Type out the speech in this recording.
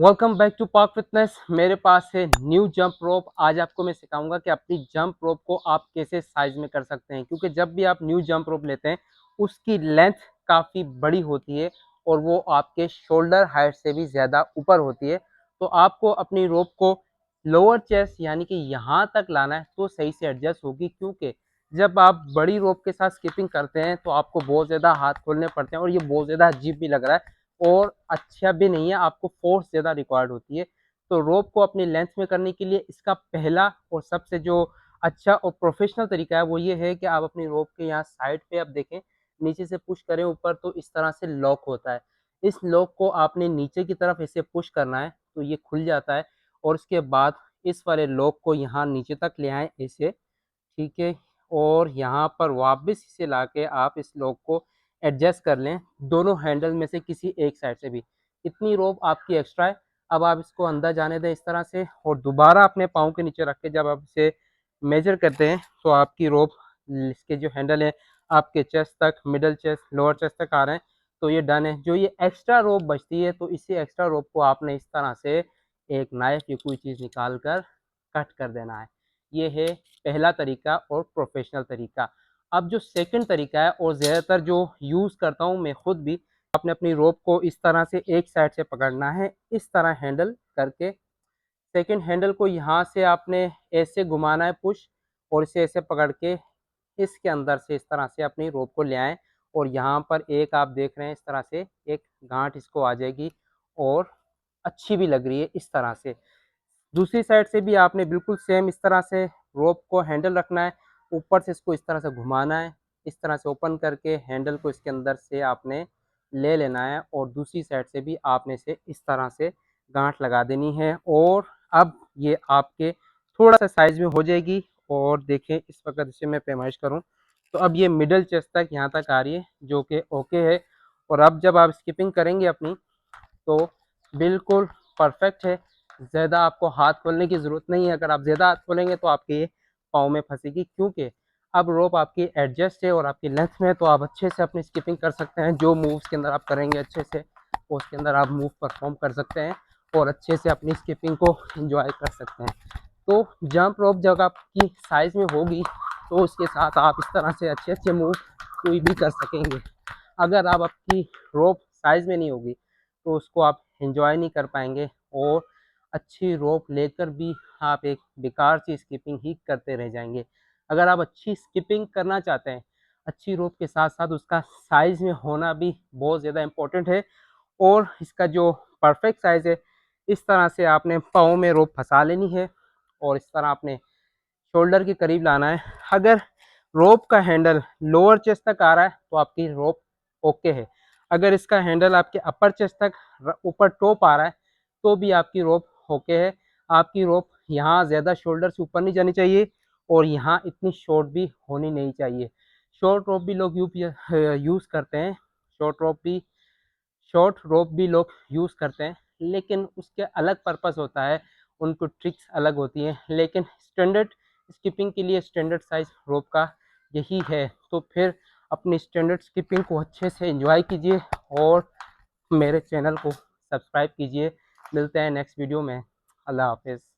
Welcome back to Park Fitness. मेरे पास है न्यू जंप रोप। आज आपको मैं सिखाऊंगा कि अपनी जंप रोप को आप कैसे साइज में कर सकते हैं, क्योंकि जब भी आप न्यू जंप रोप लेते हैं उसकी लेंथ काफ़ी बड़ी होती है और वो आपके शोल्डर हाइट से भी ज़्यादा ऊपर होती है। तो आपको अपनी रोप को लोअर चेस्ट यानी कि यहाँ तक लाना है तो सही से एडजस्ट होगी, क्योंकि जब आप बड़ी रोप के साथ स्किपिंग करते हैं तो आपको बहुत ज़्यादा हाथ खोलने पड़ते हैं और ये बहुत ज़्यादा अजीब भी लग रहा है और अच्छा भी नहीं है, आपको फोर्स ज़्यादा रिक्वायर्ड होती है। तो रोप को अपनी लेंथ में करने के लिए इसका पहला और सबसे जो अच्छा और प्रोफेशनल तरीका है वो ये है कि आप अपनी रोप के यहाँ साइड पे आप देखें, नीचे से पुश करें ऊपर तो इस तरह से लॉक होता है। इस लॉक को आपने नीचे की तरफ ऐसे पुश करना है तो ये खुल जाता है और उसके बाद इस वाले लॉक को यहाँ नीचे तक ले आएँ ऐसे, ठीक है। और यहाँ पर वापस इसे लाके आप इस लॉक को एडजस्ट कर लें दोनों हैंडल में से किसी एक साइड से भी। इतनी रोप आपकी एक्स्ट्रा है। अब आप इसको अंदर जाने दें इस तरह से और दोबारा अपने पाँव के नीचे रख के जब आप इसे मेजर करते हैं तो आपकी रोप इसके जो हैंडल है आपके चेस्ट तक, मिडल चेस्ट, लोअर चेस्ट तक आ रहे हैं। तो ये डन है। जो ये एक्स्ट्रा रोप बचती है तो इसी एक्स्ट्रा रोप को आपने इस तरह से एक नाइफ या कोई चीज़ निकाल कर कट कर देना है। ये है पहला तरीका और प्रोफेशनल तरीका। अब जो सेकंड तरीका है और ज़्यादातर जो यूज़ करता हूँ मैं खुद भी, आपने अपनी रोप को इस तरह से एक साइड से पकड़ना है, इस तरह हैंडल करके सेकंड हैंडल को यहाँ से आपने ऐसे घुमाना है पुश, और इसे ऐसे पकड़ के इसके अंदर से इस तरह से अपनी रोप को ले आएँ और यहाँ पर एक आप देख रहे हैं इस तरह से एक गांठ इसको आ जाएगी और अच्छी भी लग रही है इस तरह से। दूसरी साइड से भी आपने बिल्कुल सेम इस तरह से रोप को हैंडल रखना है, ऊपर से इसको इस तरह से घुमाना है, इस तरह से ओपन करके हैंडल को इसके अंदर से आपने ले लेना है और दूसरी साइड से भी आपने इसे इस तरह से गांठ लगा देनी है। और अब ये आपके थोड़ा सा साइज में हो जाएगी। और देखें इस वक्त इसे मैं पैमाइश करूं तो अब ये मिडल चेस्ट तक यहाँ तक आ रही है, जो कि ओके है। और अब जब आप स्किपिंग करेंगे अपनी तो बिल्कुल परफेक्ट है। ज़्यादा आपको हाथ खोलने की ज़रूरत नहीं है। अगर आप ज़्यादा हाथ खोलेंगे तो आपके ये पाँव में फंसेगी, क्योंकि अब रोप आपकी एडजस्ट है और आपकी लेंथ में है, तो आप अच्छे से अपनी स्किपिंग कर सकते हैं। जो मूव्स के अंदर आप करेंगे अच्छे से उसके अंदर आप मूव परफॉर्म कर सकते हैं और अच्छे से अपनी स्किपिंग को एंजॉय कर सकते हैं। तो जंप रोप जब आपकी साइज़ में होगी तो उसके साथ आप इस तरह से अच्छे अच्छे मूव कोई भी कर सकेंगे। अगर आप आपकी रोप साइज़ में नहीं होगी तो उसको आप एंजॉय नहीं कर पाएंगे और अच्छी रोप लेकर भी आप एक बेकार सी स्किपिंग ही करते रह जाएंगे। अगर आप अच्छी स्किपिंग करना चाहते हैं, अच्छी रोप के साथ साथ उसका साइज़ में होना भी बहुत ज़्यादा इम्पोर्टेंट है। और इसका जो परफेक्ट साइज़ है, इस तरह से आपने पाँव में रोप फंसा लेनी है और इस तरह आपने शोल्डर के करीब लाना है। अगर रोप का हैंडल लोअर चेस्ट तक आ रहा है तो आपकी रोप ओके है। अगर इसका हैंडल आपके अपर चेस्ट तक ऊपर टॉप आ रहा है तो भी आपकी रोप ओके है। आपकी रोप यहाँ ज़्यादा शोल्डर से ऊपर नहीं जानी चाहिए और यहाँ इतनी शॉर्ट भी होनी नहीं चाहिए। शॉर्ट रोप भी लोग यूज़ करते हैं, शॉर्ट रोप भी शॉर्ट रोप भी लोग यूज़ करते हैं, लेकिन उसके अलग पर्पस होता है, उनको ट्रिक्स अलग होती हैं। लेकिन स्टैंडर्ड स्किपिंग के लिए स्टैंडर्ड साइज़ रोप का यही है। तो फिर अपनी स्टैंडर्ड स्किपिंग को अच्छे से एंजॉय कीजिए और मेरे चैनल को सब्सक्राइब कीजिए। मिलते हैं नेक्स्ट वीडियो में। अल्लाह हाफ़िज़।